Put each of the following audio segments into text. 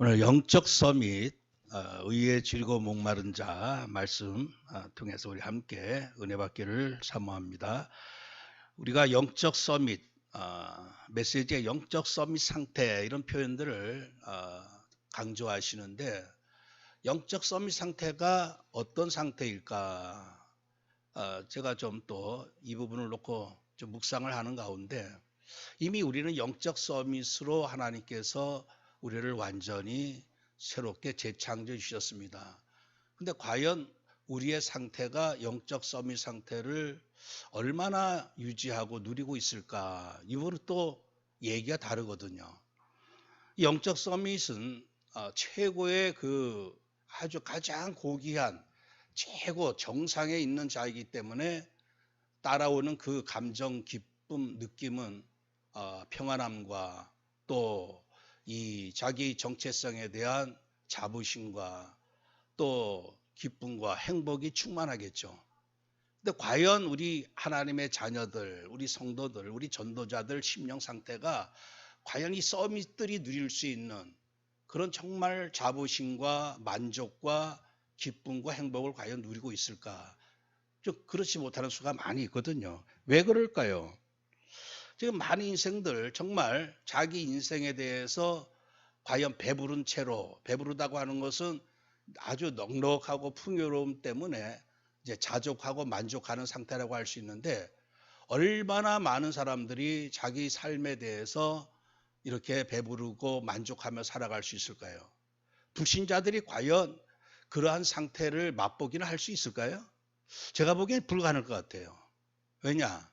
오늘 영적 서밋 의의 즐거운 목마른 자 말씀 통해서 우리 함께 은혜 받기를 사모합니다. 우리가 영적 서밋 메시지의 영적 서밋 상태 이런 표현들을 강조하시는데 영적 서밋 상태가 어떤 상태일까? 제가 좀 또 이 부분을 놓고 좀 묵상을 하는 가운데 이미 우리는 영적 서밋으로 하나님께서 우리를 완전히 새롭게 재창조해 주셨습니다. 근데 과연 우리의 상태가 영적 서밋 상태를 얼마나 유지하고 누리고 있을까? 이 부분은 또 얘기가 다르거든요. 영적 서밋은 최고의 그 아주 가장 고귀한 최고 정상에 있는 자이기 때문에 따라오는 그 감정, 기쁨, 느낌은 평안함과 또 이 자기 정체성에 대한 자부심과 또 기쁨과 행복이 충만하겠죠. 근데 과연 우리 하나님의 자녀들, 우리 성도들, 우리 전도자들 심령 상태가 과연 이 서밋들이 누릴 수 있는 그런 정말 자부심과 만족과 기쁨과 행복을 과연 누리고 있을까? 좀 그렇지 못하는 수가 많이 있거든요. 왜 그럴까요? 지금 많은 인생들 정말 자기 인생에 대해서 과연 배부른 채로, 배부르다고 하는 것은 아주 넉넉하고 풍요로움 때문에 이제 자족하고 만족하는 상태라고 할 수 있는데 얼마나 많은 사람들이 자기 삶에 대해서 이렇게 배부르고 만족하며 살아갈 수 있을까요? 불신자들이 과연 그러한 상태를 맛보기는 할 수 있을까요? 제가 보기엔 불가능할 것 같아요. 왜냐?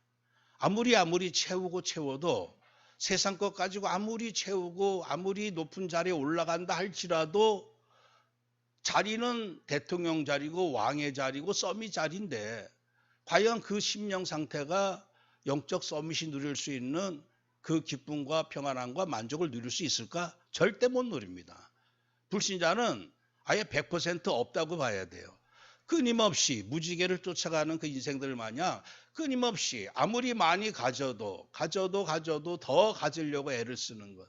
아무리 채우고 채워도 세상 것 가지고 아무리 채우고 아무리 높은 자리에 올라간다 할지라도 자리는 대통령 자리고 왕의 자리고 서밋 자리인데 과연 그 심령 상태가 영적 서밋이 누릴 수 있는 그 기쁨과 평안함과 만족을 누릴 수 있을까? 절대 못 누립니다. 불신자는 아예 100% 없다고 봐야 돼요. 끊임없이 무지개를 쫓아가는 그 인생들 마냥 끊임없이 아무리 많이 가져도 더 가지려고 애를 쓰는 것.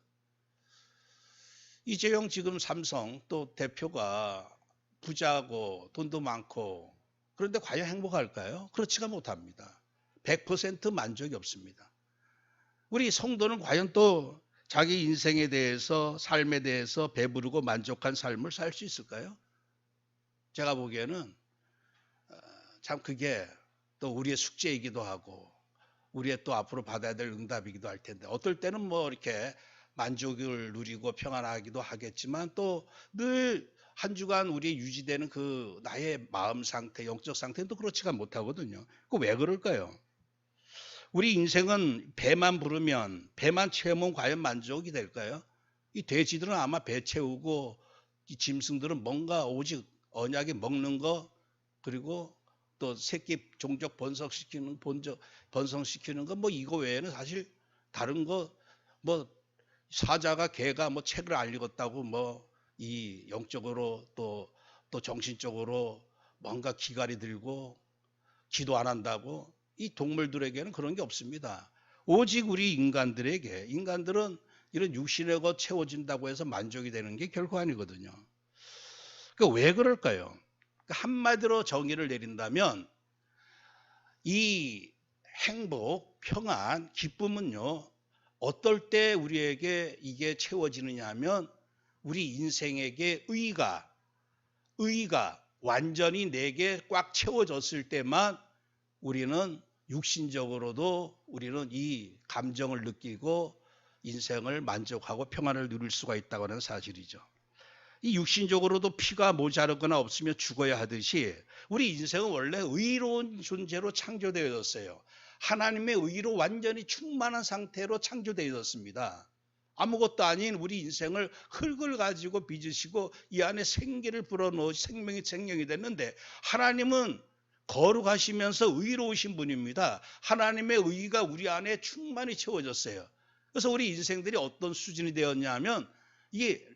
이재용 지금 삼성 또 대표가 부자고 돈도 많고 그런데 과연 행복할까요? 그렇지가 못합니다. 100% 만족이 없습니다. 우리 성도는 과연 또 자기 인생에 대해서 삶에 대해서 배부르고 만족한 삶을 살 수 있을까요? 제가 보기에는 참 그게 또 우리의 숙제이기도 하고 우리의 또 앞으로 받아야 될 응답이기도 할 텐데 어떨 때는 뭐 이렇게 만족을 누리고 평안하기도 하겠지만 또 늘 한 주간 우리의 유지되는 그 나의 마음 상태, 영적 상태는 또 그렇지가 못하거든요. 그 왜 그럴까요? 우리 인생은 배만 부르면 배만 채우면 과연 만족이 될까요? 이 돼지들은 아마 배 채우고 이 짐승들은 뭔가 오직 언약에 먹는 거 그리고 또 새끼 종족 번성시키는 거 뭐 이거 외에는 사실 다른 거 뭐 사자가 개가 뭐 책을 안 읽었다고 뭐 이 영적으로 또 정신적으로 뭔가 기갈이 들고 기도 안 한다고 이 동물들에게는 그런 게 없습니다. 오직 우리 인간들은 이런 육신의 것 채워진다고 해서 만족이 되는 게 결코 아니거든요. 그러니까 왜 그럴까요? 그러니까 한마디로 정의를 내린다면 이 행복, 평안, 기쁨은요. 어떨 때 우리에게 이게 채워지느냐 하면 우리 인생에게 의가 완전히 내게 꽉 채워졌을 때만 우리는 육신적으로도 우리는 이 감정을 느끼고 인생을 만족하고 평안을 누릴 수가 있다고 하는 사실이죠. 이 육신적으로도 피가 모자르거나 없으면 죽어야 하듯이 우리 인생은 원래 의로운 존재로 창조되어졌어요. 하나님의 의로 완전히 충만한 상태로 창조되어졌습니다. 아무것도 아닌 우리 인생을 흙을 가지고 빚으시고 이 안에 생기를 불어넣어 생명이 됐는데 하나님은 거룩하시면서 의로우신 분입니다. 하나님의 의가 우리 안에 충만히 채워졌어요. 그래서 우리 인생들이 어떤 수준이 되었냐 하면 이게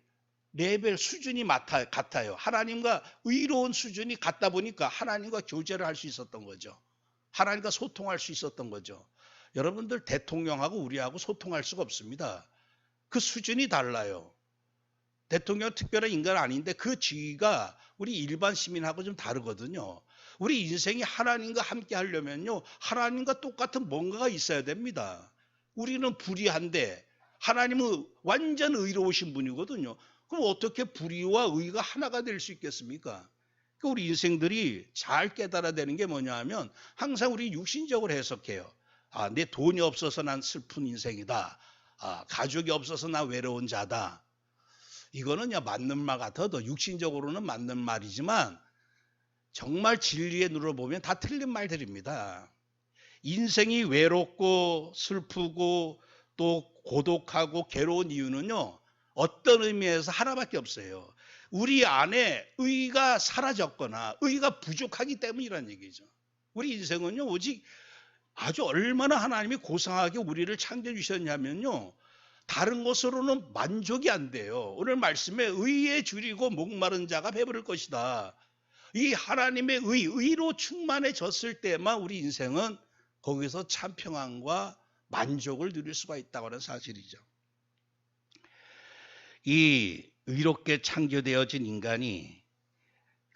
레벨 수준이 같아요. 하나님과 의로운 수준이 같다 보니까 하나님과 교제를 할 수 있었던 거죠. 하나님과 소통할 수 있었던 거죠. 여러분들 대통령하고 우리하고 소통할 수가 없습니다. 그 수준이 달라요. 대통령 특별한 인간 아닌데 그 지위가 우리 일반 시민하고 좀 다르거든요. 우리 인생이 하나님과 함께 하려면요, 하나님과 똑같은 뭔가가 있어야 됩니다. 우리는 불의한데 하나님은 완전 의로우신 분이거든요. 그럼 어떻게 불의와 의가 하나가 될 수 있겠습니까? 우리 인생들이 잘 깨달아야 되는 게 뭐냐 하면 항상 우리 육신적으로 해석해요. 내 돈이 없어서 난 슬픈 인생이다. 가족이 없어서 난 외로운 자다. 이거는 맞는 말 같아도 육신적으로는 맞는 말이지만 정말 진리의 눈으로 보면 다 틀린 말들입니다. 인생이 외롭고 슬프고 또 고독하고 괴로운 이유는요, 어떤 의미에서 하나밖에 없어요. 우리 안에 의가 사라졌거나 의가 부족하기 때문이라는 얘기죠. 우리 인생은요, 오직 아주 얼마나 하나님이 고상하게 우리를 창조해 주셨냐면요, 다른 것으로는 만족이 안 돼요. 오늘 말씀에 의에 줄이고 목마른 자가 배부를 것이다. 이 하나님의 의로 충만해졌을 때만 우리 인생은 거기서 참 평안과 만족을 누릴 수가 있다고 하는 사실이죠. 이 의롭게 창조되어진 인간이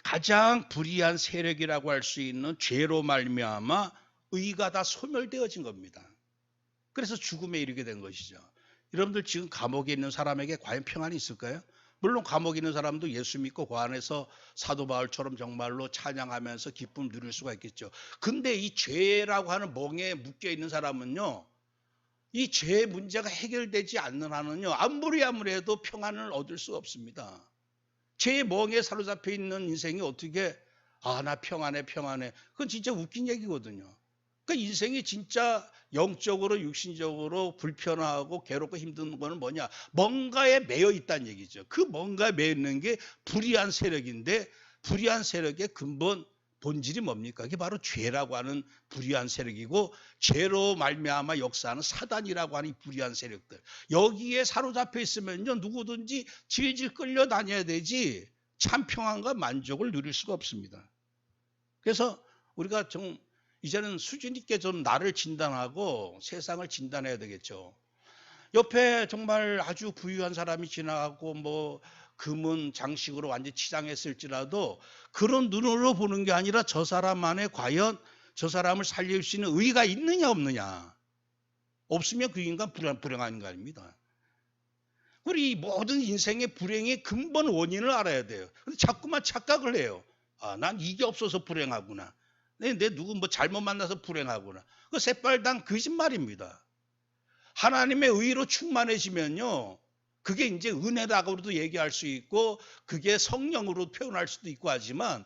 가장 불의한 세력이라고 할 수 있는 죄로 말미암아 의가 다 소멸되어진 겁니다. 그래서 죽음에 이르게 된 것이죠. 여러분들 지금 감옥에 있는 사람에게 과연 평안이 있을까요? 물론 감옥에 있는 사람도 예수 믿고 그 안에서 사도 바울처럼 정말로 찬양하면서 기쁨을 누릴 수가 있겠죠. 근데 이 죄라고 하는 멍에 묶여 있는 사람은요, 이 죄의 문제가 해결되지 않는 한은요, 아무리 해도 평안을 얻을 수 없습니다. 죄의 멍에 사로잡혀 있는 인생이 어떻게 나 평안해. 그건 진짜 웃긴 얘기거든요. 그러니까 인생이 진짜 영적으로 육신적으로 불편하고 괴롭고 힘든 거는 뭐냐? 뭔가에 매여 있다는 얘기죠. 그 뭔가에 매여 있는 게 불의한 세력인데 불의한 세력의 근본 본질이 뭡니까? 그게 바로 죄라고 하는 불의한 세력이고 죄로 말미암아 역사하는 사단이라고 하는 이 불의한 세력들. 여기에 사로잡혀 있으면요, 누구든지 질질 끌려다녀야 되지 참 평안과 만족을 누릴 수가 없습니다. 그래서 우리가 이제는 수준 있게 좀 나를 진단하고 세상을 진단해야 되겠죠. 옆에 정말 아주 부유한 사람이 지나가고 금은 장식으로 완전히 치장했을지라도 그런 눈으로 보는 게 아니라 저 사람 안에 과연 저 사람을 살릴 수 있는 의가 있느냐 없느냐. 없으면 그 인간 불행한 인간입니다. 우리 모든 인생의 불행의 근본 원인을 알아야 돼요. 근데 자꾸만 착각을 해요. 난 이게 없어서 불행하구나. 내 누구 잘못 만나서 불행하구나. 그 새빨간 거짓말입니다. 하나님의 의로 충만해지면요, 그게 이제 은혜라고도 얘기할 수 있고 그게 성령으로 표현할 수도 있고 하지만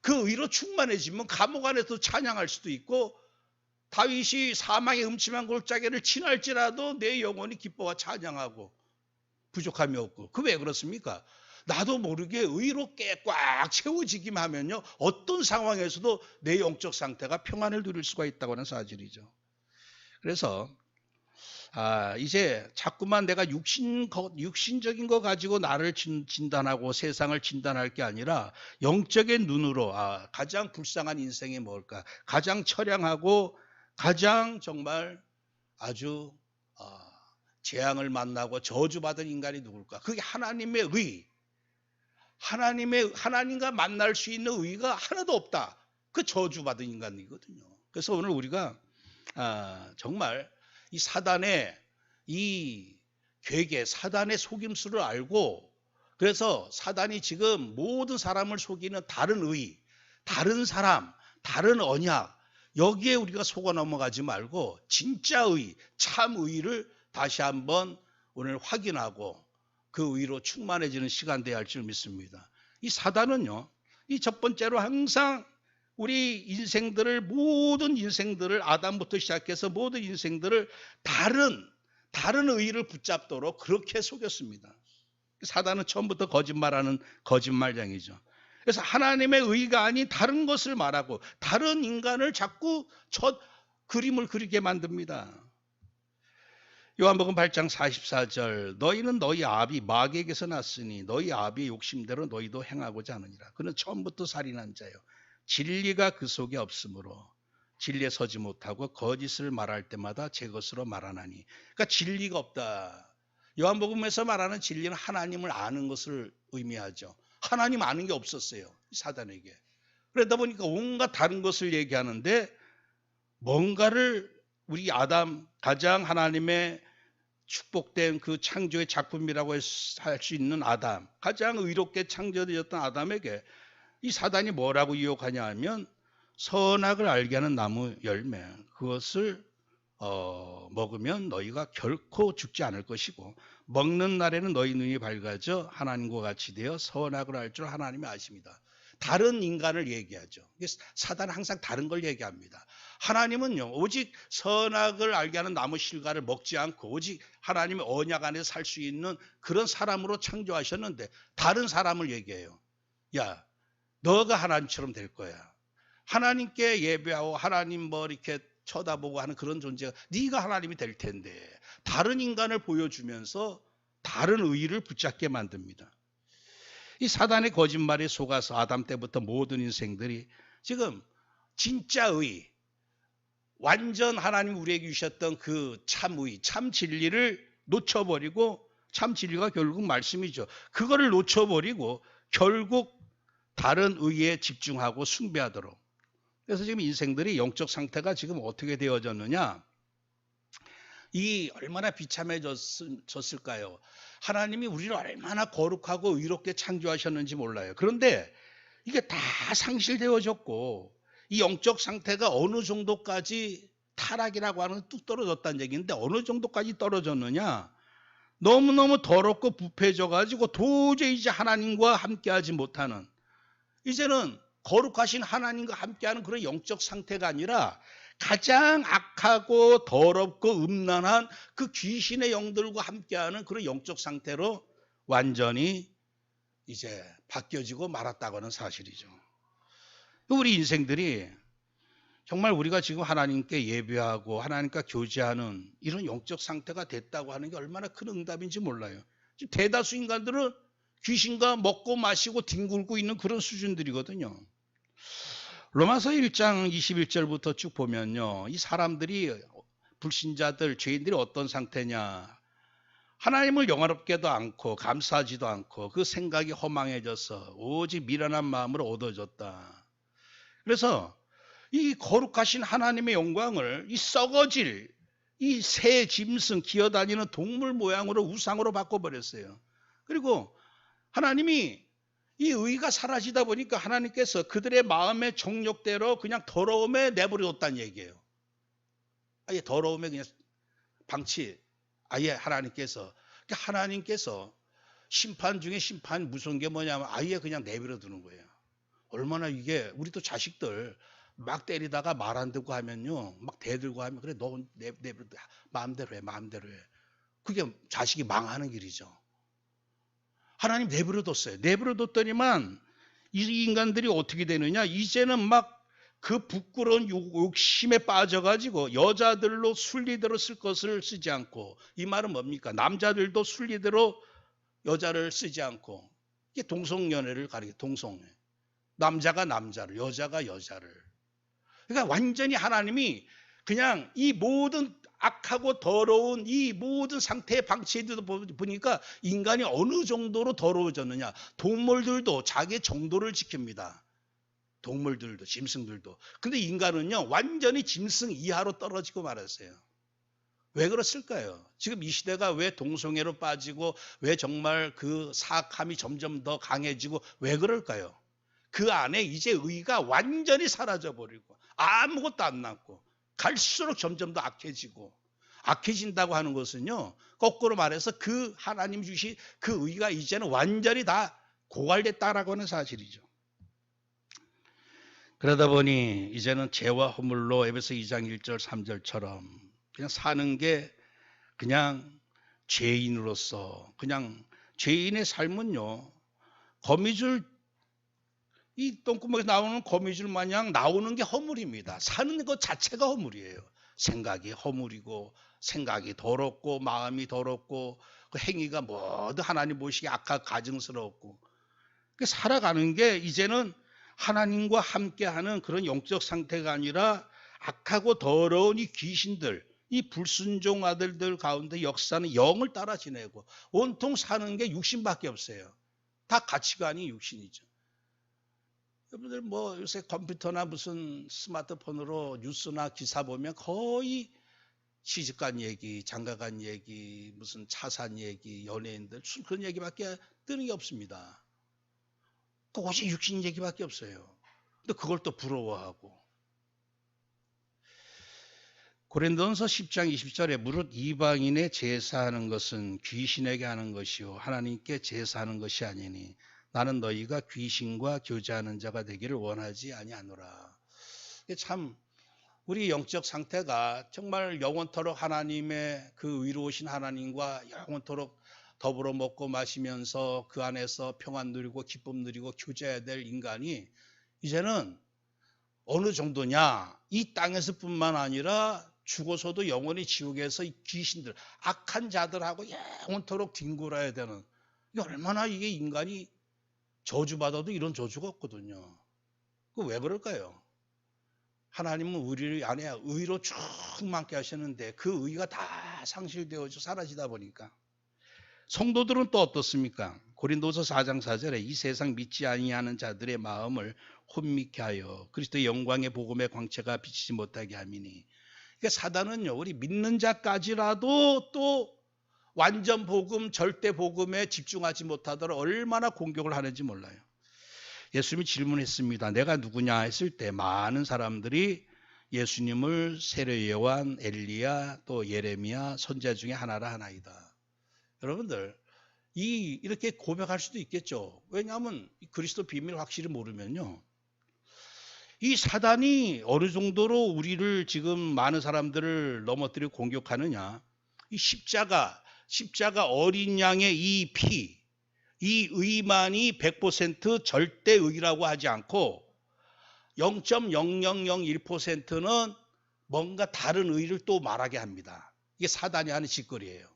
그 의로 충만해지면 감옥 안에서 찬양할 수도 있고 다윗이 사망의 음침한 골짜기를 지날지라도 내 영혼이 기뻐와 찬양하고 부족함이 없고. 그 왜 그렇습니까? 나도 모르게 의롭게 꽉 채워지기만 하면요, 어떤 상황에서도 내 영적 상태가 평안을 누릴 수가 있다고 하는 사실이죠. 그래서 이제 자꾸만 내가 육신적인 거 가지고 나를 진단하고 세상을 진단할 게 아니라 영적인 눈으로 가장 불쌍한 인생이 뭘까? 가장 처량하고 가장 정말 아주 재앙을 만나고 저주받은 인간이 누굴까? 그게 하나님의 의. 하나님과 만날 수 있는 의가 하나도 없다. 그 저주받은 인간이거든요. 그래서 오늘 우리가 정말 이 사단의 이 괴계, 사단의 속임수를 알고, 그래서 사단이 지금 모든 사람을 속이는 다른 의, 다른 사람, 다른 언약, 여기에 우리가 속아 넘어가지 말고 진짜 의, 참 의를 다시 한번 오늘 확인하고 그 의로 충만해지는 시간 되어야 할 줄 믿습니다. 이 사단은요, 이 첫 번째로 항상 우리 인생들을, 모든 인생들을, 아담부터 시작해서 모든 인생들을 다른 의를 붙잡도록 그렇게 속였습니다. 사단은 처음부터 거짓말하는 거짓말장이죠. 그래서 하나님의 의가 아닌 다른 것을 말하고 다른 인간을 자꾸 그림을 그리게 만듭니다. 요한복음 8장 44절, 너희는 너희 아비 마귀에게서 났으니 너희 아비의 욕심대로 너희도 행하고자 하느니라. 그는 처음부터 살인한 자요, 진리가 그 속에 없으므로 진리에 서지 못하고 거짓을 말할 때마다 제 것으로 말하나니. 그러니까 진리가 없다. 요한복음에서 말하는 진리는 하나님을 아는 것을 의미하죠. 하나님 아는 게 없었어요, 사단에게. 그러다 보니까 온갖 다른 것을 얘기하는데, 뭔가를 우리 아담, 가장 하나님의 축복된 그 창조의 작품이라고 할 수 있는 아담, 가장 의롭게 창조되었던 아담에게 이 사단이 뭐라고 유혹하냐 하면, 선악을 알게 하는 나무 열매, 그것을 먹으면 너희가 결코 죽지 않을 것이고, 먹는 날에는 너희 눈이 밝아져 하나님과 같이 되어 선악을 알 줄 하나님이 아십니다. 다른 인간을 얘기하죠. 사단은 항상 다른 걸 얘기합니다. 하나님은요, 오직 선악을 알게 하는 나무 실과를 먹지 않고 오직 하나님의 언약 안에서 살 수 있는 그런 사람으로 창조하셨는데, 다른 사람을 얘기해요. 야, 너가 하나님처럼 될 거야. 하나님께 예배하고 하나님 뭐 이렇게 쳐다보고 하는 그런 존재가 네가 하나님이 될 텐데, 다른 인간을 보여주면서 다른 의의를 붙잡게 만듭니다. 이 사단의 거짓말에 속아서 아담 때부터 모든 인생들이 지금 진짜 의, 완전 하나님 우리에게 주셨던 그 참의, 참 진리를 놓쳐버리고, 참 진리가 결국 말씀이죠. 그거를 놓쳐버리고 결국 다른 의에 집중하고 숭배하도록. 그래서 지금 인생들이 영적 상태가 지금 어떻게 되어졌느냐? 이 얼마나 비참해졌을까요? 하나님이 우리를 얼마나 거룩하고 의롭게 창조하셨는지 몰라요. 그런데 이게 다 상실되어졌고, 이 영적 상태가 어느 정도까지, 타락이라고 하는 건 뚝 떨어졌다는 얘기인데 어느 정도까지 떨어졌느냐? 너무너무 더럽고 부패져가지고 도저히 이제 하나님과 함께하지 못하는, 이제는 거룩하신 하나님과 함께하는 그런 영적 상태가 아니라 가장 악하고 더럽고 음란한 그 귀신의 영들과 함께하는 그런 영적 상태로 완전히 이제 바뀌어지고 말았다고 하는 사실이죠. 우리 인생들이 정말 우리가 지금 하나님께 예배하고 하나님과 교제하는 이런 영적 상태가 됐다고 하는 게 얼마나 큰 응답인지 몰라요. 지금 대다수 인간들은 귀신과 먹고 마시고 뒹굴고 있는 그런 수준들이거든요. 로마서 1장 21절부터 쭉 보면요, 이 사람들이, 불신자들, 죄인들이 어떤 상태냐? 하나님을 영화롭게도 않고 감사하지도 않고 그 생각이 허망해져서 오직 미련한 마음으로 얻어졌다. 그래서 이 거룩하신 하나님의 영광을 이 썩어질 이 새, 짐승, 기어다니는 동물 모양으로 우상으로 바꿔버렸어요. 그리고 하나님이 이 의가 사라지다 보니까 하나님께서 그들의 마음의 정욕대로 그냥 더러움에 내버려뒀다는 얘기예요. 아예 더러움에 그냥 방치, 아예 하나님께서. 그러니까 하나님께서 심판 중에 심판, 무서운 게 뭐냐면 아예 그냥 내버려두는 거예요. 얼마나 이게, 우리도 자식들 막 때리다가 말 안 듣고 하면요, 막 대들고 하면, 그래 너 내버려, 마음대로 해, 마음대로 해. 그게 자식이 망하는 길이죠. 하나님 내버려뒀어요. 내버려뒀더니만 이 인간들이 어떻게 되느냐? 이제는 막 그 부끄러운 욕심에 빠져가지고 여자들로 순리대로 쓸 것을 쓰지 않고, 이 말은 뭡니까? 남자들도 순리대로 여자를 쓰지 않고, 이게 동성연애를 가리켜, 동성애. 남자가 남자를, 여자가 여자를. 그러니까 완전히 하나님이 그냥 이 모든 악하고 더러운 이 모든 상태의 방치에도 보니까 인간이 어느 정도로 더러워졌느냐. 동물들도 자기의 정도를 지킵니다. 동물들도, 짐승들도. 근데 인간은요, 완전히 짐승 이하로 떨어지고 말았어요. 왜 그랬을까요? 지금 이 시대가 왜 동성애로 빠지고, 왜 정말 그 사악함이 점점 더 강해지고, 왜 그럴까요? 그 안에 이제 의가 완전히 사라져버리고 아무것도 안 남고 갈수록 점점 더 악해지고, 악해진다고 하는 것은요, 거꾸로 말해서 그 하나님 주신 그 의가 이제는 완전히 다 고갈됐다라고 하는 사실이죠. 그러다 보니 이제는 죄와 허물로 에베소 2장 1절 3절처럼 그냥 사는 게 그냥 죄인으로서, 그냥 죄인의 삶은요, 거미줄, 이 똥구멍에서 나오는 거미줄 마냥 나오는 게 허물입니다. 사는 것 자체가 허물이에요. 생각이 허물이고, 생각이 더럽고, 마음이 더럽고, 그 행위가 모두 하나님 보시기에 악하고 가증스럽고, 살아가는 게 이제는 하나님과 함께하는 그런 영적 상태가 아니라 악하고 더러운 이 귀신들, 이 불순종 아들들 가운데 역사는 영을 따라 지내고 온통 사는 게 육신밖에 없어요. 다 가치관이 육신이죠. 여러분들 뭐 요새 컴퓨터나 무슨 스마트폰으로 뉴스나 기사 보면 거의 시집간 얘기, 장가간 얘기, 무슨 차산 얘기, 연예인들 그런 얘기밖에 뜨는 게 없습니다. 오직 육신 얘기밖에 없어요. 근데 그걸 또 부러워하고. 고린도전서 10장 20절에 무릇 이방인의 제사하는 것은 귀신에게 하는 것이요 하나님께 제사하는 것이 아니니 나는 너희가 귀신과 교제하는 자가 되기를 원하지 아니하노라. 참 우리 영적 상태가 정말 영원토록 하나님의 그 의로우신 하나님과 영원토록 더불어 먹고 마시면서 그 안에서 평안 누리고 기쁨 누리고 교제해야 될 인간이 이제는 어느 정도냐, 이 땅에서 뿐만 아니라 죽어서도 영원히 지옥에서 이 귀신들, 악한 자들하고 영원토록 뒹굴어야 되는, 이게 얼마나 이게 인간이 저주받아도 이런 저주가 없거든요. 그 왜 그럴까요? 하나님은 우리 안에 의로 충만케 하시는데 그 의가 다 상실되어져 사라지다 보니까. 성도들은 또 어떻습니까? 고린도서 4장 4절에 이 세상 믿지 아니하는 자들의 마음을 혼미케 하여 그리스도의 영광의 복음의 광채가 비치지 못하게 함이니. 그러니까 사단은요, 우리 믿는 자까지라도 또 완전 복음, 절대 복음에 집중하지 못하도록 얼마나 공격을 하는지 몰라요. 예수님이 질문했습니다. 내가 누구냐 했을 때 많은 사람들이 예수님을 세례 요한, 엘리야, 또 예레미야 선지자 중에 하나라 하나이다. 여러분들 이렇게 고백할 수도 있겠죠. 왜냐하면 그리스도 비밀 확실히 모르면요, 이 사단이 어느 정도로 우리를 지금 많은 사람들을 넘어뜨리고 공격하느냐. 이 십자가 어린 양의 이 피, 이 의만이 100% 절대 의라고 하지 않고 0.0001%는 뭔가 다른 의를 또 말하게 합니다. 이게 사단이 하는 짓거리예요.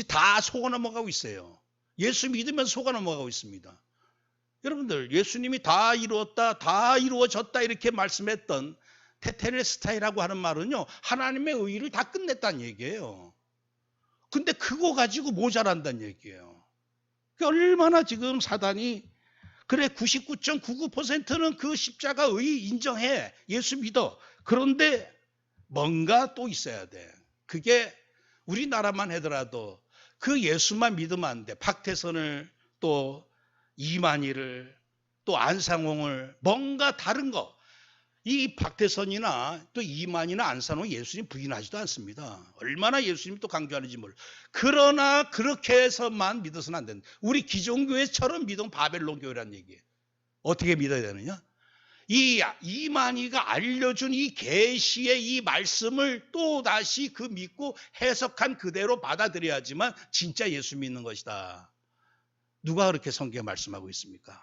다 속아 넘어가고 있어요. 예수 믿으면 속아 넘어가고 있습니다. 여러분들 예수님이 다 이루었다, 다 이루어졌다 이렇게 말씀했던 테텔레스타이라고 하는 말은요, 하나님의 의를 다 끝냈다는 얘기예요. 근데 그거 가지고 모자란다는 얘기예요. 얼마나 지금 사단이 그래 99.99%는 그 십자가 의 인정해, 예수 믿어. 그런데 뭔가 또 있어야 돼. 그게 우리나라만 하더라도 그 예수만 믿으면 안 돼. 박태선을 또 이만희를 또 안상홍을 뭔가 다른 거. 이 박태선이나 또 이만희나 안상홍 예수님 부인하지도 않습니다. 얼마나 예수님 또 강조하는지 몰라. 그러나 그렇게 해서만 믿어서는 안 된다. 우리 기존교회처럼 믿으면 바벨론 교회란 얘기예요. 어떻게 믿어야 되느냐? 이 이만희가 알려준 이 계시의 이 말씀을 또 다시 그 믿고 해석한 그대로 받아들여야지만 진짜 예수 믿는 것이다. 누가 그렇게 성경에 말씀하고 있습니까?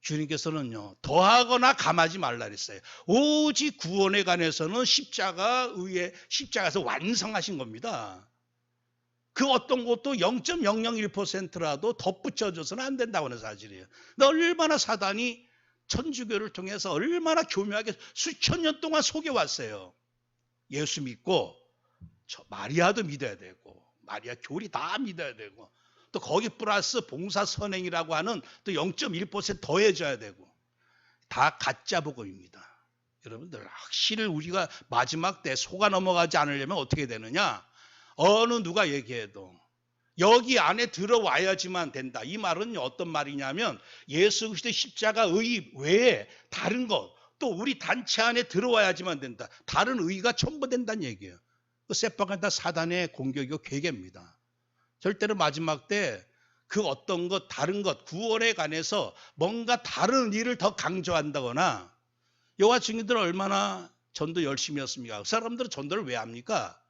주님께서는요, 더하거나 감하지 말라 그랬어요. 오직 구원에 관해서는 십자가에서 완성하신 겁니다. 그 어떤 것도 0.001%라도 덧붙여줘서는 안 된다고 하는 사실이에요. 근데 얼마나 사단이 천주교를 통해서 얼마나 교묘하게 수천 년 동안 속여왔어요. 예수 믿고 마리아도 믿어야 되고 마리아 교리 다 믿어야 되고 또 거기 플러스 봉사선행이라고 하는 또 0.1% 더해줘야 되고 다 가짜 복음입니다. 여러분들 확실히 우리가 마지막 때 속아 넘어가지 않으려면 어떻게 되느냐? 어느 누가 얘기해도 여기 안에 들어와야지만 된다. 이 말은 어떤 말이냐면 예수 그리스도의 십자가 의 외에 다른 것, 또 우리 단체 안에 들어와야지만 된다. 다른 의가 첨부된다는 얘기예요. 그 새빨간 다 사단의 공격이고 괴계입니다. 절대로 마지막 때 그 어떤 것, 다른 것, 구원에 관해서 뭔가 다른 일을 더 강조한다거나 여호와 증인들은 얼마나 전도 열심히 했습니까? 그 사람들은 전도를 왜 합니까?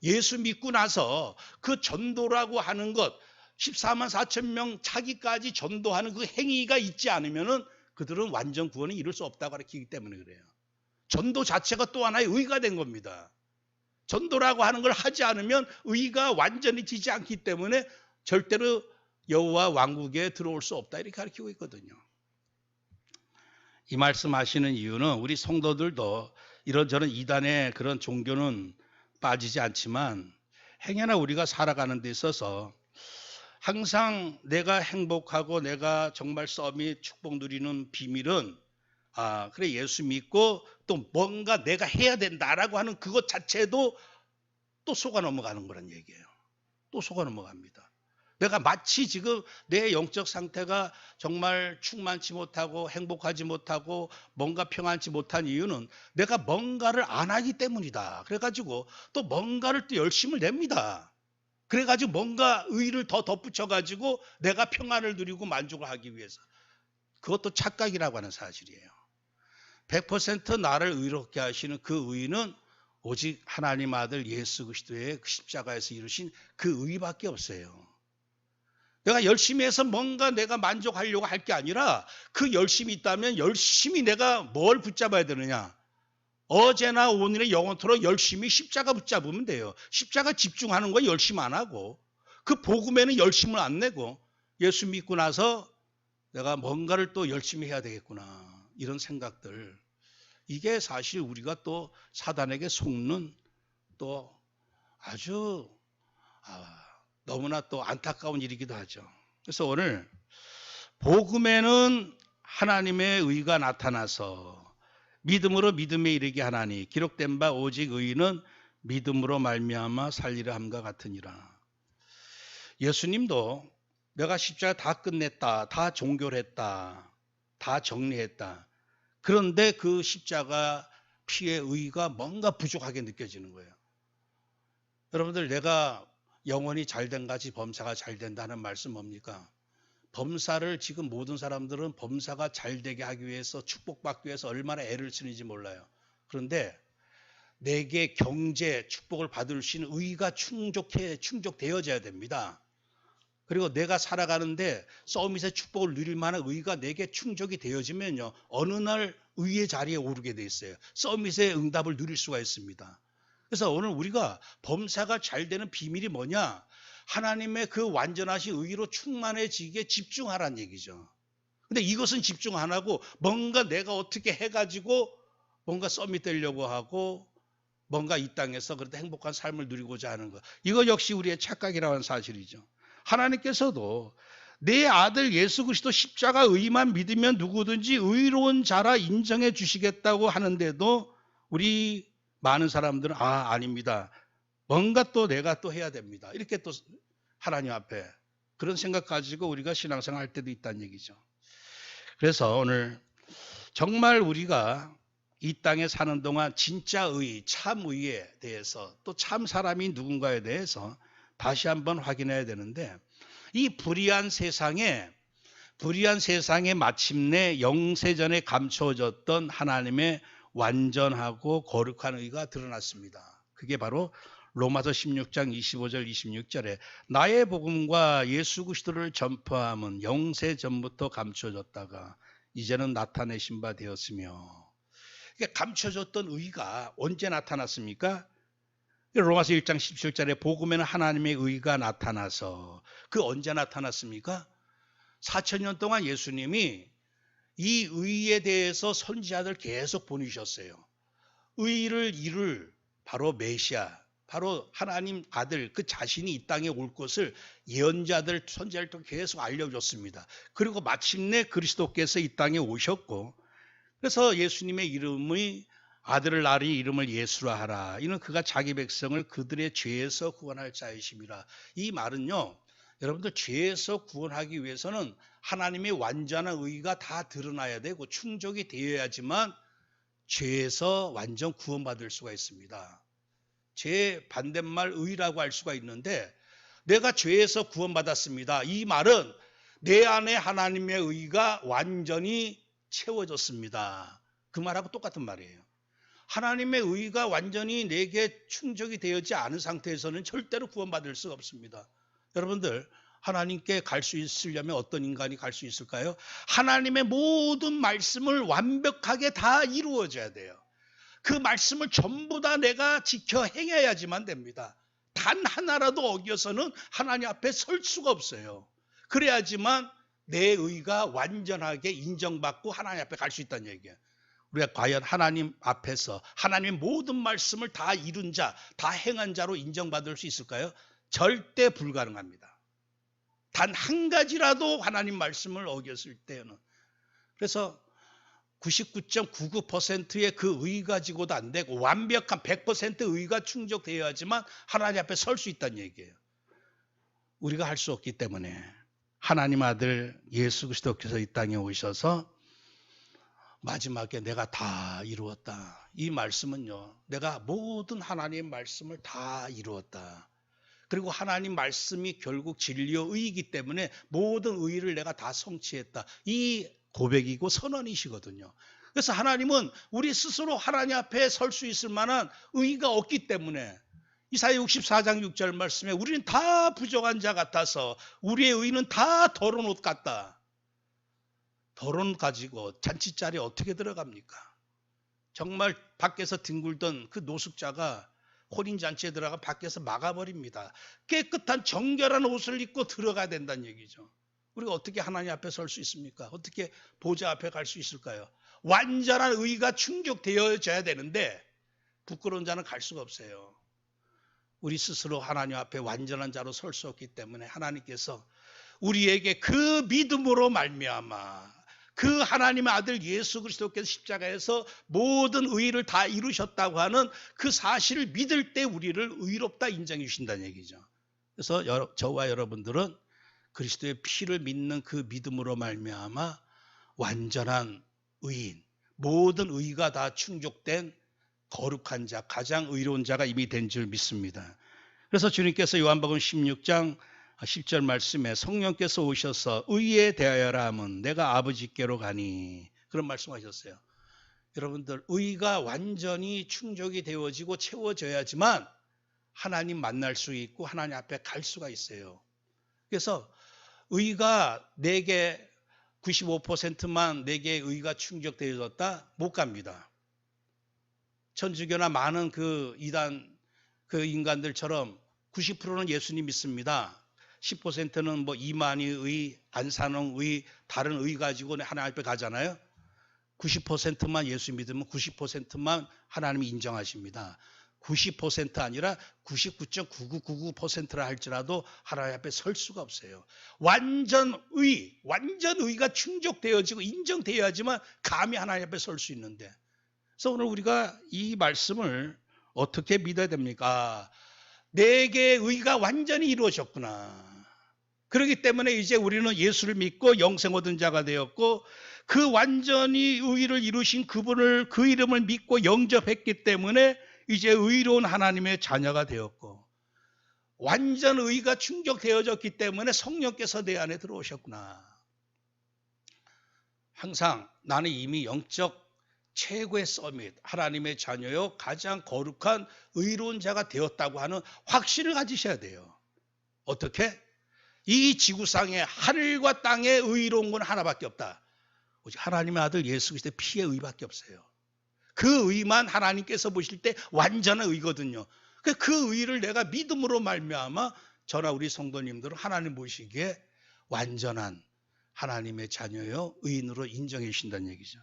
예수 믿고 나서 그 전도라고 하는 것 14만 4천 명 차기까지 전도하는 그 행위가 있지 않으면은 그들은 완전 구원을 이룰 수 없다고 가르치기 때문에 그래요. 전도 자체가 또 하나의 의가 된 겁니다. 전도라고 하는 걸 하지 않으면 의가 완전히 지지 않기 때문에 절대로 여호와 왕국에 들어올 수 없다 이렇게 가르치고 있거든요. 이 말씀하시는 이유는 우리 성도들도 이런저런 이단의 그런 종교는 빠지지 않지만 행여나 우리가 살아가는 데 있어서 항상 내가 행복하고 내가 정말 썸이 축복 누리는 비밀은 그래 예수 믿고 또 뭔가 내가 해야 된다라고 하는 그것 자체도 또 속아 넘어가는 거란 얘기예요. 또 속아 넘어갑니다. 내가 마치 지금 내 영적 상태가 정말 충만치 못하고 행복하지 못하고 뭔가 평안치 못한 이유는 내가 뭔가를 안 하기 때문이다. 그래가지고 또 뭔가를 또 열심을 냅니다. 그래가지고 뭔가 의의를 더 덧붙여가지고 내가 평안을 누리고 만족을 하기 위해서. 그것도 착각이라고 하는 사실이에요. 100% 나를 의롭게 하시는 그 의의는 오직 하나님 아들 예수 그리스도의 그 십자가에서 이루신 그 의의밖에 없어요. 내가 열심히 해서 뭔가 내가 만족하려고 할 게 아니라 그 열심이 있다면 열심히 내가 뭘 붙잡아야 되느냐. 어제나 오늘의 영원토록 열심히 십자가 붙잡으면 돼요. 십자가 집중하는 거 열심 안 하고 그 복음에는 열심을 안 내고 예수 믿고 나서 내가 뭔가를 또 열심히 해야 되겠구나. 이런 생각들. 이게 사실 우리가 또 사단에게 속는 또 아주 너무나 또 안타까운 일이기도 하죠. 그래서 오늘 복음에는 하나님의 의가 나타나서 믿음으로 믿음에 이르게 하나니 기록된 바 오직 의인은 믿음으로 말미암아 살리라 함과 같으니라. 예수님도 내가 십자가 다 끝냈다, 다 종결했다, 다 정리했다. 그런데 그 십자가 피의 의가 뭔가 부족하게 느껴지는 거예요. 여러분들 내가 영혼이 잘된 같이 범사가 잘 된다는 말씀 뭡니까? 범사를 지금 모든 사람들은 범사가 잘 되게 하기 위해서 축복받기 위해서 얼마나 애를 쓰는지 몰라요. 그런데 내게 경제 축복을 받을 수 있는 의가 충족되어져야 됩니다. 그리고 내가 살아가는데 서밋의 축복을 누릴 만한 의가 내게 충족이 되어지면요. 어느 날 의의 자리에 오르게 돼 있어요. 서밋의 응답을 누릴 수가 있습니다. 그래서 오늘 우리가 범사가 잘 되는 비밀이 뭐냐? 하나님의 그 완전하신 의로 충만해지기에 집중하라는 얘기죠. 근데 이것은 집중 안 하고 뭔가 내가 어떻게 해가지고 뭔가 서밋 되려고 하고 뭔가 이 땅에서 그래도 행복한 삶을 누리고자 하는 것. 이거 역시 우리의 착각이라는 하는 사실이죠. 하나님께서도 내 아들 예수 그리스도 십자가 의만 믿으면 누구든지 의로운 자라 인정해 주시겠다고 하는데도 우리 많은 사람들은 아닙니다. 뭔가 또 내가 또 해야 됩니다. 이렇게 또 하나님 앞에 그런 생각 가지고 우리가 신앙생활 할 때도 있다는 얘기죠. 그래서 오늘 정말 우리가 이 땅에 사는 동안 진짜 의, 참 의에 대해서 또 참 사람이 누군가에 대해서 다시 한번 확인해야 되는데 이 불의한 세상에 마침내 영세전에 감춰졌던 하나님의 완전하고 거룩한 의가 드러났습니다. 그게 바로 로마서 16장 25절 26절에 나의 복음과 예수 그리스도를 전파함은 영세전부터 감춰졌다가 이제는 나타내신 바 되었으며 감춰졌던 의가 언제 나타났습니까? 로마서 1장 17절에 복음에는 하나님의 의가 나타나서 그 언제 나타났습니까? 4,000년 동안 예수님이 이 의에 대해서 선지자들 계속 보내셨어요. 의를 이룰 바로 메시아, 바로 하나님 아들 그 자신이 이 땅에 올 것을 예언자들, 선지자들 또 계속 알려줬습니다. 그리고 마침내 그리스도께서 이 땅에 오셨고 그래서 예수님의 이름의 아들을 낳으니 이름을 예수라 하라. 이는 그가 자기 백성을 그들의 죄에서 구원할 자이심이라. 이 말은요. 여러분들 죄에서 구원하기 위해서는 하나님의 완전한 의가 다 드러나야 되고 충족이 되어야지만 죄에서 완전 구원받을 수가 있습니다. 죄 반대말 의라고 할 수가 있는데 내가 죄에서 구원받았습니다. 이 말은 내 안에 하나님의 의가 완전히 채워졌습니다. 그 말하고 똑같은 말이에요. 하나님의 의가 완전히 내게 충족이 되어지 않은 상태에서는 절대로 구원받을 수가 없습니다. 여러분들 하나님께 갈 수 있으려면 어떤 인간이 갈 수 있을까요? 하나님의 모든 말씀을 완벽하게 다 이루어져야 돼요. 그 말씀을 전부 다 내가 지켜 행해야지만 됩니다. 단 하나라도 어겨서는 하나님 앞에 설 수가 없어요. 그래야지만 내 의가 완전하게 인정받고 하나님 앞에 갈 수 있다는 얘기예요. 우리가 과연 하나님 앞에서 하나님의 모든 말씀을 다 이룬 자, 다 행한 자로 인정받을 수 있을까요? 절대 불가능합니다. 단 한 가지라도 하나님 말씀을 어겼을 때는. 그래서 99.99%의 그 의의 가지고도 안 되고 완벽한 100% 의의가 충족되어야지만 하나님 앞에 설 수 있다는 얘기예요. 우리가 할 수 없기 때문에 하나님 아들 예수 그리스도께서 이 땅에 오셔서 마지막에 내가 다 이루었다. 이 말씀은요, 내가 모든 하나님의 말씀을 다 이루었다. 그리고 하나님 말씀이 결국 진리요 의이기 때문에 모든 의의를 내가 다 성취했다. 이 고백이고 선언이시거든요. 그래서 하나님은 우리 스스로 하나님 앞에 설 수 있을 만한 의의가 없기 때문에 이사야 64장 6절 말씀에 우리는 다 부족한 자 같아서 우리의 의의는 다 더러운 옷 같다. 더러운 가지고 잔치자리에 어떻게 들어갑니까? 정말 밖에서 뒹굴던 그 노숙자가 혼인잔치에 들어가 밖에서 막아버립니다. 깨끗한 정결한 옷을 입고 들어가야 된다는 얘기죠. 우리가 어떻게 하나님 앞에 설 수 있습니까? 어떻게 보좌 앞에 갈 수 있을까요? 완전한 의의가 충족되어져야 되는데 부끄러운 자는 갈 수가 없어요. 우리 스스로 하나님 앞에 완전한 자로 설 수 없기 때문에 하나님께서 우리에게 그 믿음으로 말미암아 그 하나님의 아들 예수 그리스도께서 십자가에서 모든 의의를 다 이루셨다고 하는 그 사실을 믿을 때 우리를 의롭다 인정해 주신다는 얘기죠. 그래서 저와 여러분들은 그리스도의 피를 믿는 그 믿음으로 말미암아 완전한 의인, 모든 의의가 다 충족된 거룩한 자, 가장 의로운 자가 이미 된 줄 믿습니다. 그래서 주님께서 요한복음 16장 10절 말씀에 성령께서 오셔서 의에 대하여라 함은 내가 아버지께로 가니 그런 말씀하셨어요. 여러분들 의가 완전히 충족이 되어지고 채워져야지만 하나님 만날 수 있고 하나님 앞에 갈 수가 있어요. 그래서 의가 내게 95%만 내게 의가 충족되어졌다? 못 갑니다. 천주교나 많은 그 이단 그 인간들처럼 90%는 예수님 믿습니다. 10%는 뭐 이만희의, 안산홍의, 다른 의 가지고 하나님 앞에 가잖아요. 90%만 예수 믿으면 90%만 하나님이 인정하십니다. 90% 아니라 99.9999%라 할지라도 하나님 앞에 설 수가 없어요. 완전 의가 충족되어지고 인정되어야지만 감히 하나님 앞에 설 수 있는데. 그래서 오늘 우리가 이 말씀을 어떻게 믿어야 됩니까? 내게 의가 완전히 이루어졌구나. 그렇기 때문에 이제 우리는 예수를 믿고 영생 얻은 자가 되었고 그 완전히 의를 이루신 그분을 그 이름을 믿고 영접했기 때문에 이제 의로운 하나님의 자녀가 되었고 완전 의가 충족되어졌기 때문에 성령께서 내 안에 들어오셨구나. 항상 나는 이미 영적 최고의 서밋, 하나님의 자녀요 가장 거룩한 의로운 자가 되었다고 하는 확신을 가지셔야 돼요. 어떻게? 이 지구상에 하늘과 땅에 의로운 건 하나밖에 없다. 오직 하나님의 아들 예수 그리스도의 피의 의밖에 없어요. 그 의만 하나님께서 보실 때 완전한 의거든요. 그 의를 내가 믿음으로 말미암아 저나 우리 성도님들은 하나님 보시기에 완전한 하나님의 자녀요 의인으로 인정해 주신다는 얘기죠.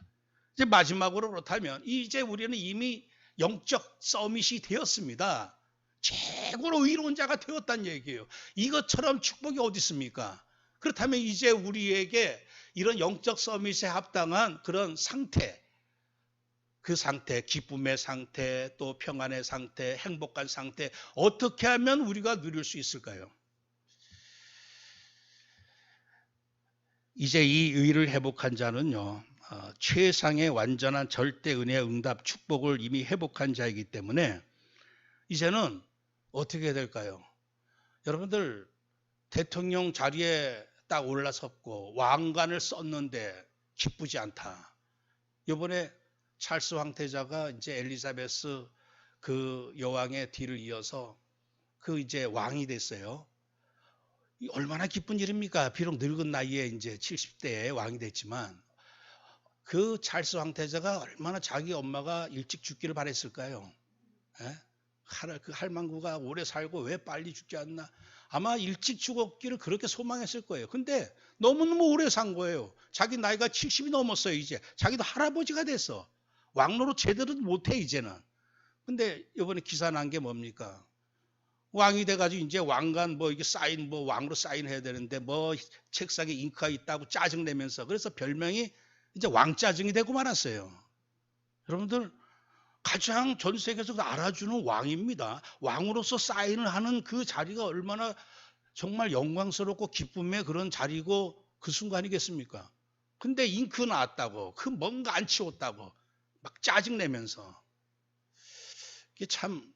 이제 마지막으로 그렇다면 이제 우리는 이미 영적 서밋이 되었습니다. 최고로 의로운 자가 되었다는 얘기예요. 이것처럼 축복이 어디 있습니까? 그렇다면 이제 우리에게 이런 영적 서밋에 합당한 그런 상태, 그 상태, 기쁨의 상태, 또 평안의 상태, 행복한 상태 어떻게 하면 우리가 누릴 수 있을까요? 이제 이 의를 회복한 자는요. 최상의 완전한 절대 은혜의 응답 축복을 이미 회복한 자이기 때문에 이제는 어떻게 해야 될까요? 여러분들 대통령 자리에 딱 올라섰고 왕관을 썼는데 기쁘지 않다. 이번에 찰스 황태자가 이제 엘리자베스 그 여왕의 뒤를 이어서 그 이제 왕이 됐어요. 얼마나 기쁜 일입니까? 비록 늙은 나이에 이제 70대에 왕이 됐지만 그 찰스 황태자가 얼마나 자기 엄마가 일찍 죽기를 바랬을까요? 예? 그 할망구가 오래 살고 왜 빨리 죽지 않나? 아마 일찍 죽었기를 그렇게 소망했을 거예요. 근데 너무너무 오래 산 거예요. 자기 나이가 70이 넘었어요. 이제 자기도 할아버지가 됐어. 왕노릇 제대로 못해 이제는. 근데 이번에 기사 난 게 뭡니까? 왕이 돼가지고 이제 왕관 뭐 이게 사인 뭐 왕으로 사인해야 되는데 뭐 책상에 잉크가 있다고 짜증 내면서 그래서 별명이 이제 왕짜증이 되고 말았어요. 여러분들 가장 전 세계에서 알아주는 왕입니다. 왕으로서 사인을 하는 그 자리가 얼마나 정말 영광스럽고 기쁨의 그런 자리고 그 순간이겠습니까? 근데 잉크 나왔다고 그 뭔가 안 치웠다고 막 짜증 내면서 이게 참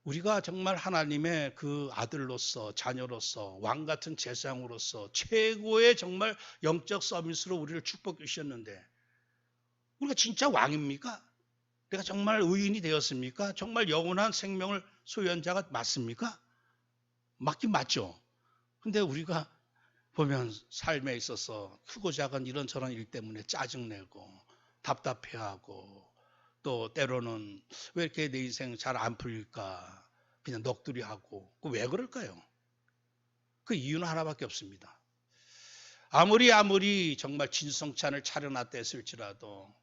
우리가 정말 하나님의 그 아들로서 자녀로서 왕 같은 제사장으로서 최고의 정말 영적 서비스로 우리를 축복해 주셨는데 우리가 진짜 왕입니까? 내가 정말 의인이 되었습니까? 정말 영원한 생명을 소유한 자가 맞습니까? 맞긴 맞죠. 근데 우리가 보면 삶에 있어서 크고 작은 이런저런 일 때문에 짜증내고 답답해하고 또 때로는 왜 이렇게 내 인생 잘 안 풀릴까 그냥 넋두리하고 왜 그럴까요? 그 이유는 하나밖에 없습니다. 아무리 정말 진성찬을 차려놨다 했을지라도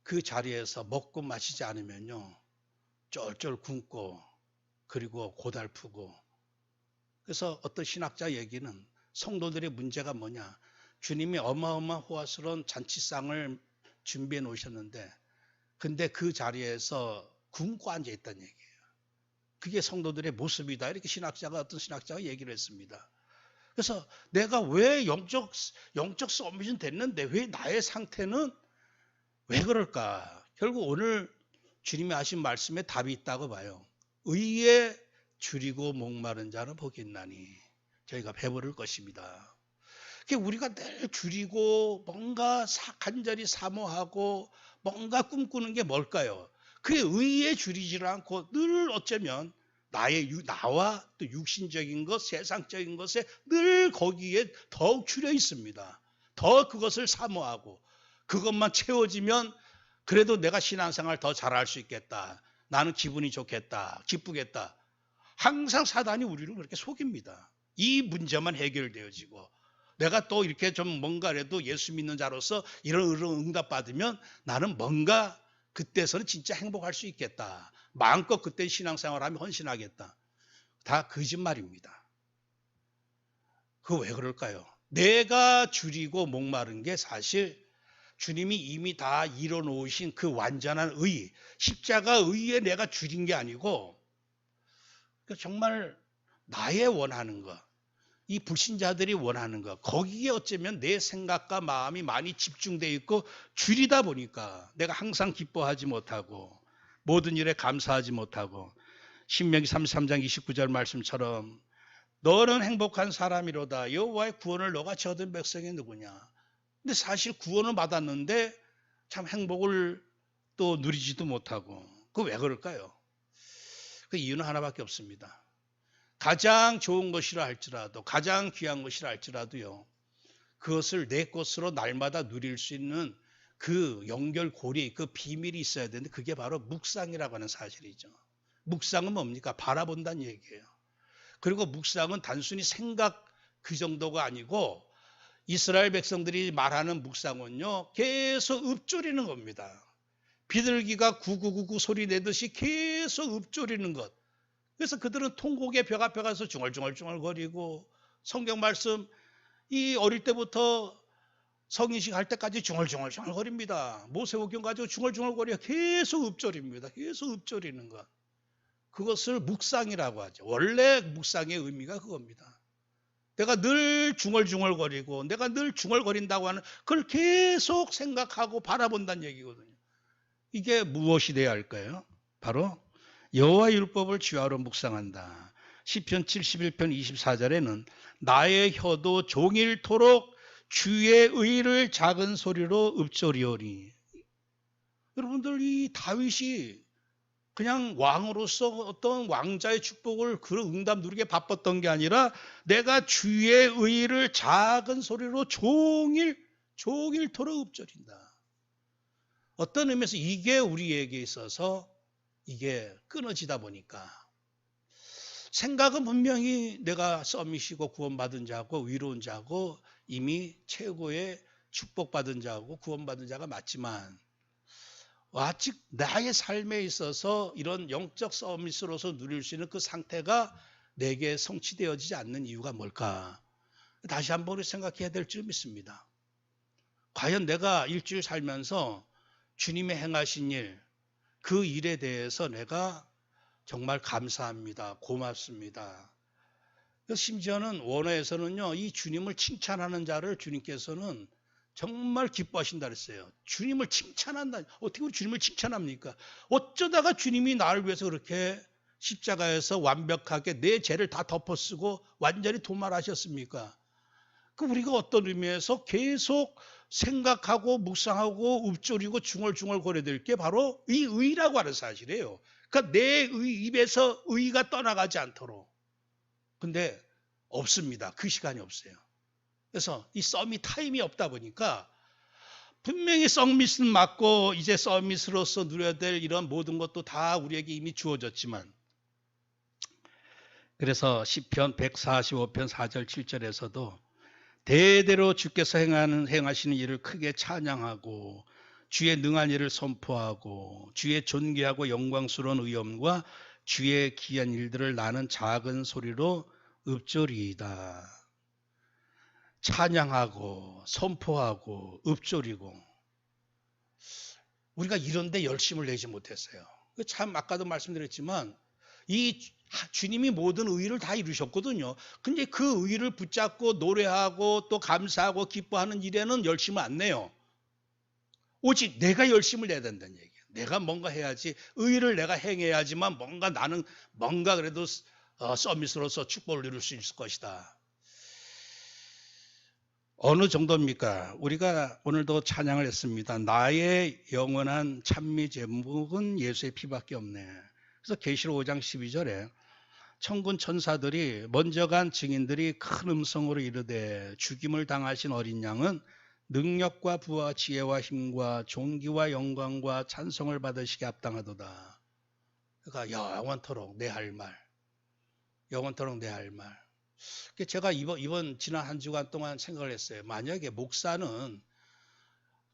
그 자리에서 먹고 마시지 않으면요 쫄쫄 굶고 그리고 고달프고 그래서 어떤 신학자 얘기는 성도들의 문제가 뭐냐 주님이 어마어마한 호화스러운 잔치상을 준비해 놓으셨는데 근데 그 자리에서 굶고 앉아 있다는 얘기예요. 그게 성도들의 모습이다 이렇게 어떤 신학자가 얘기를 했습니다. 그래서 내가 왜 영적 서밋은 됐는데 왜 나의 상태는 왜 그럴까? 결국 오늘 주님이 하신 말씀에 답이 있다고 봐요. 의에 줄이고 목마른 자는 복이 있나니 저희가 배부를 것입니다. 우리가 늘 줄이고 뭔가 간절히 사모하고 뭔가 꿈꾸는 게 뭘까요? 그게 의에 줄이지를 않고 늘 어쩌면 나와 또 육신적인 것, 세상적인 것에 늘 거기에 더욱 줄여 있습니다. 더 그것을 사모하고 그것만 채워지면 그래도 내가 신앙생활 더 잘할 수 있겠다. 나는 기분이 좋겠다. 기쁘겠다. 항상 사단이 우리를 그렇게 속입니다. 이 문제만 해결되어지고 내가 또 이렇게 좀 뭔가라도 예수 믿는 자로서 이런 응답 받으면 나는 뭔가 그때서는 진짜 행복할 수 있겠다. 마음껏 그때 신앙생활하면 헌신하겠다. 다 거짓말입니다. 그거 왜 그럴까요? 내가 줄이고 목마른 게 사실 주님이 이미 다 이뤄놓으신 그 완전한 의, 십자가 의에 내가 줄인 게 아니고 정말 나의 원하는 것, 이 불신자들이 원하는 것, 거기에 어쩌면 내 생각과 마음이 많이 집중되어 있고 줄이다 보니까 내가 항상 기뻐하지 못하고 모든 일에 감사하지 못하고 신명기 33장 29절 말씀처럼 너는 행복한 사람이로다. 여호와의 구원을 너같이 얻은 백성이 누구냐. 근데 사실 구원을 받았는데 참 행복을 또 누리지도 못하고 그거 왜 그럴까요? 그 이유는 하나밖에 없습니다. 가장 좋은 것이라 할지라도 가장 귀한 것이라 할지라도요. 그것을 내 것으로 날마다 누릴 수 있는 그 연결고리, 그 비밀이 있어야 되는데 그게 바로 묵상이라고 하는 사실이죠. 묵상은 뭡니까? 바라본다는 얘기예요. 그리고 묵상은 단순히 생각 그 정도가 아니고 이스라엘 백성들이 말하는 묵상은요. 계속 읊조리는 겁니다. 비둘기가 구구구구 소리 내듯이 계속 읊조리는 것. 그래서 그들은 통곡의 벽 앞에 가서 중얼중얼거리고 성경 말씀 이 어릴 때부터 성인식 할 때까지 중얼중얼거립니다. 모세오경 가지고 중얼중얼거려 계속 읊조립니다. 계속 읊조리는 것. 그것을 묵상이라고 하죠. 원래 묵상의 의미가 그겁니다. 내가 늘 중얼중얼거리고 내가 늘 중얼거린다고 하는 그걸 계속 생각하고 바라본다는 얘기거든요. 이게 무엇이 돼야 할까요? 바로 여호와의 율법을 주야로 묵상한다. 시편 71편 24절에는 나의 혀도 종일토록 주의 의를 작은 소리로 읊조리오리. 여러분들 이 다윗이 그냥 왕으로서 어떤 왕자의 축복을 그런 응답 누리게 바빴던 게 아니라 내가 주의 의를 작은 소리로 종일토록 읊조린다. 어떤 의미에서 이게 우리에게 있어서 이게 끊어지다 보니까 생각은 분명히 내가 서밋이고 구원받은 자고 위로운 자고 이미 최고의 축복받은 자고 구원받은 자가 맞지만 아직 나의 삶에 있어서 이런 영적 서밋으로서 누릴 수 있는 그 상태가 내게 성취되어지지 않는 이유가 뭘까? 다시 한번 우리 생각해야 될 줄 믿습니다. 과연 내가 일주일 살면서 주님의 행하신 일, 그 일에 대해서 내가 정말 감사합니다. 고맙습니다. 심지어는 원어에서는요, 이 주님을 칭찬하는 자를 주님께서는 정말 기뻐하신다 그랬어요. 주님을 칭찬한다. 어떻게 우리 주님을 칭찬합니까? 어쩌다가 주님이 나를 위해서 그렇게 십자가에서 완벽하게 내 죄를 다 덮어쓰고 완전히 도말하셨습니까? 그 우리가 어떤 의미에서 계속 생각하고 묵상하고 읊조리고 중얼중얼거려야 될 게 바로 이 의라고 하는 사실이에요. 그러니까 내 입에서 의가 떠나가지 않도록. 근데 없습니다. 그 시간이 없어요. 그래서 이 서밋 타임이 없다 보니까 분명히 서밋은 맞고 이제 서밋으로서 누려야 될 이런 모든 것도 다 우리에게 이미 주어졌지만, 그래서 시편 145편 4절 7절에서도 대대로 주께서 행하시는 일을 크게 찬양하고 주의 능한 일을 선포하고 주의 존귀하고 영광스러운 의엄과 주의 귀한 일들을 나는 작은 소리로 읊조리이다. 찬양하고 선포하고 읊조리고, 우리가 이런 데 열심을 내지 못했어요. 참 아까도 말씀드렸지만 이 주님이 모든 의를 다 이루셨거든요. 근데 그 의를 붙잡고 노래하고 또 감사하고 기뻐하는 일에는 열심을 안 내요. 오직 내가 열심을 내야 된다는 얘기예요. 내가 뭔가 해야지, 의를 내가 행해야지만 나는 뭔가 그래도 서밋으로서 축복을 이룰 수 있을 것이다. 어느 정도입니까? 우리가 오늘도 찬양을 했습니다. 나의 영원한 찬미 제목은 예수의 피밖에 없네. 그래서 계시록 5장 12절에 천군 천사들이 먼저 간 증인들이 큰 음성으로 이르되 죽임을 당하신 어린 양은 능력과 부와 지혜와 힘과 존귀와 영광과 찬송을 받으시게 합당하도다. 그러니까 영원토록 내 할 말, 영원토록 내 할 말. 제가 이번 지난 한 주간 동안 생각을 했어요. 만약에 목사는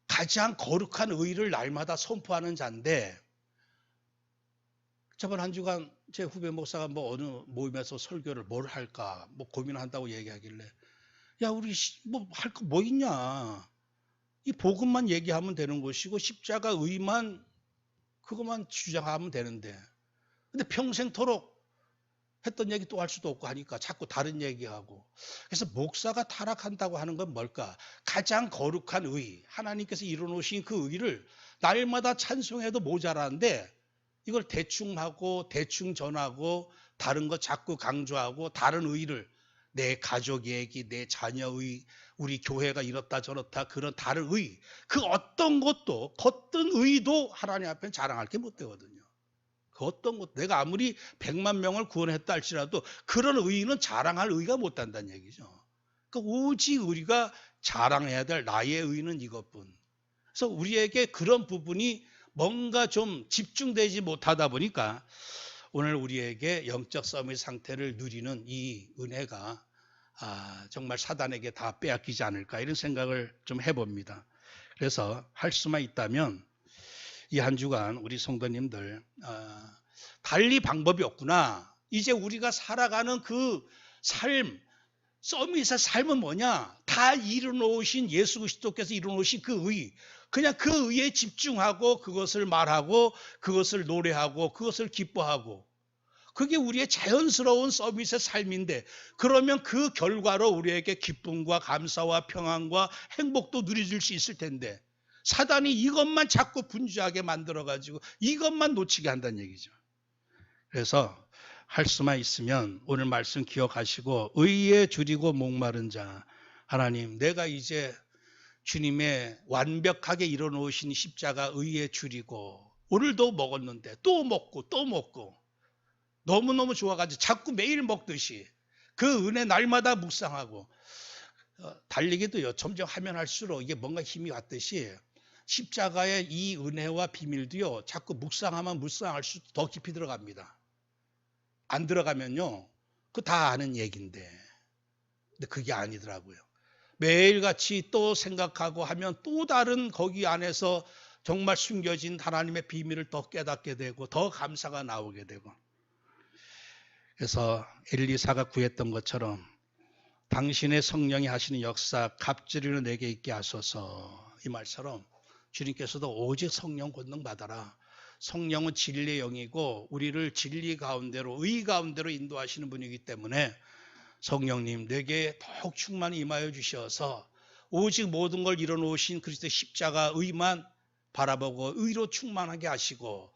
가장 거룩한 의를 날마다 선포하는 자인데, 저번 한 주간 제 후배 목사가 어느 모임에서 설교를 뭘 할까 고민한다고 얘기하길래, 야, 우리 할 거 뭐 있냐? 이 복음만 얘기하면 되는 것이고 십자가 의만 그것만 주장하면 되는데, 근데 평생토록 했던 얘기 또 할 수도 없고 하니까 자꾸 다른 얘기하고. 그래서 목사가 타락한다고 하는 건 뭘까? 가장 거룩한 의, 하나님께서 이루어놓으신 그 의를 날마다 찬송해도 모자라는데 이걸 대충 하고 대충 전하고 다른 거 자꾸 강조하고 다른 의를, 내 가족 얘기, 내 자녀 의, 우리 교회가 이렇다 저렇다 그런 다른 의, 그 어떤 것도 겉든 의도 하나님 앞에 자랑할 게 못 되거든요. 그 어떤 것, 내가 아무리 100만 명을 구원했다 할지라도 그런 의의는 자랑할 의의가 못 된다는 얘기죠. 그러니까 오직 우리가 자랑해야 될 나의 의의는 이것뿐. 그래서 우리에게 그런 부분이 뭔가 좀 집중되지 못하다 보니까 오늘 우리에게 영적 서밋 상태를 누리는 이 은혜가 정말 사단에게 다 빼앗기지 않을까, 이런 생각을 좀 해봅니다. 그래서 할 수만 있다면 이 한 주간 우리 성도님들 달리 방법이 없구나. 이제 우리가 살아가는 그 삶, 서밋의 삶은 뭐냐? 다 이루어놓으신 예수 그리스도께서 이루어놓으신 그 의, 그냥 그 의에 집중하고 그것을 말하고 그것을 노래하고 그것을 기뻐하고, 그게 우리의 자연스러운 서밋의 삶인데, 그러면 그 결과로 우리에게 기쁨과 감사와 평안과 행복도 누려질 수 있을 텐데, 사단이 이것만 자꾸 분주하게 만들어가지고 이것만 놓치게 한다는 얘기죠. 그래서 할 수만 있으면 오늘 말씀 기억하시고, 의에 줄이고 목마른 자, 하나님, 내가 이제 주님의 완벽하게 이뤄놓으신 십자가 의에 줄이고, 오늘도 먹었는데 또 먹고 또 먹고 너무너무 좋아가지고 자꾸 매일 먹듯이 그 은혜 날마다 묵상하고, 달리기도요, 점점 하면 할수록 이게 뭔가 힘이 왔듯이 십자가의 이 은혜와 비밀도요, 자꾸 묵상하면 묵상할수록 더 깊이 들어갑니다. 안 들어가면요, 그 다 아는 얘기인데, 근데 그게 아니더라고요. 매일같이 또 생각하고 하면 또 다른 거기 안에서 정말 숨겨진 하나님의 비밀을 더 깨닫게 되고 더 감사가 나오게 되고, 그래서 엘리사가 구했던 것처럼 당신의 성령이 하시는 역사 갑절이로 내게 있게 하소서, 이 말처럼 주님께서도 오직 성령 권능 받아라. 성령은 진리의 영이고 우리를 진리 가운데로, 의 가운데로 인도하시는 분이기 때문에 성령님 내게 더욱 충만히 임하여 주셔서 오직 모든 걸 이뤄놓으신 그리스도의 십자가 의만 바라보고 의로 충만하게 하시고,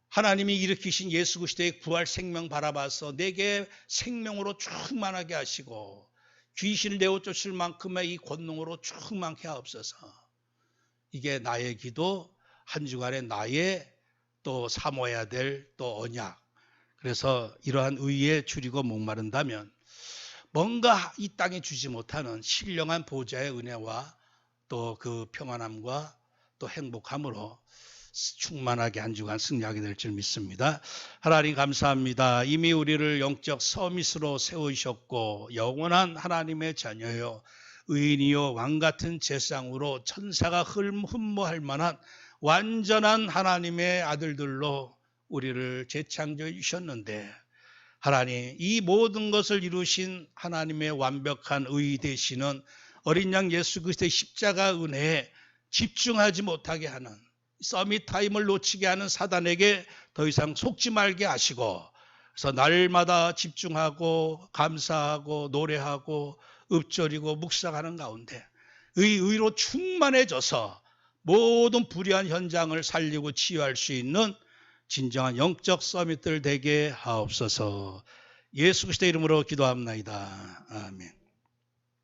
하나님이 일으키신 예수 그리스도의 부활 생명 바라봐서 내게 생명으로 충만하게 하시고, 귀신을 내어 쫓을 만큼의 이 권능으로 충만케 하옵소서. 이게 나의 기도, 한 주간의 나의 또 사모해야 될 또 언약. 그래서 이러한 의에 줄이고 목마른다면 뭔가 이 땅에 주지 못하는 신령한 보좌의 은혜와 또 그 평안함과 또 행복함으로 충만하게 한 주간 승리하게 될 줄 믿습니다. 하나님 감사합니다. 이미 우리를 영적 서밋으로 세우셨고 영원한 하나님의 자녀요, 의인이요 왕같은 제상으로 천사가 흠모할 만한 완전한 하나님의 아들들로 우리를 재창조해 주셨는데, 하나님 이 모든 것을 이루신 하나님의 완벽한 의 되시는 어린 양 예수 그리스도의 십자가 은혜에 집중하지 못하게 하는, 서밋 타임을 놓치게 하는 사단에게 더 이상 속지 말게 하시고, 그래서 날마다 집중하고 감사하고 노래하고 읊조리고 묵상하는 가운데 의로 충만해져서 모든 불의한 현장을 살리고 치유할 수 있는 진정한 영적 서밋들 되게 하옵소서. 예수 그리스도의 이름으로 기도합나이다. 아멘.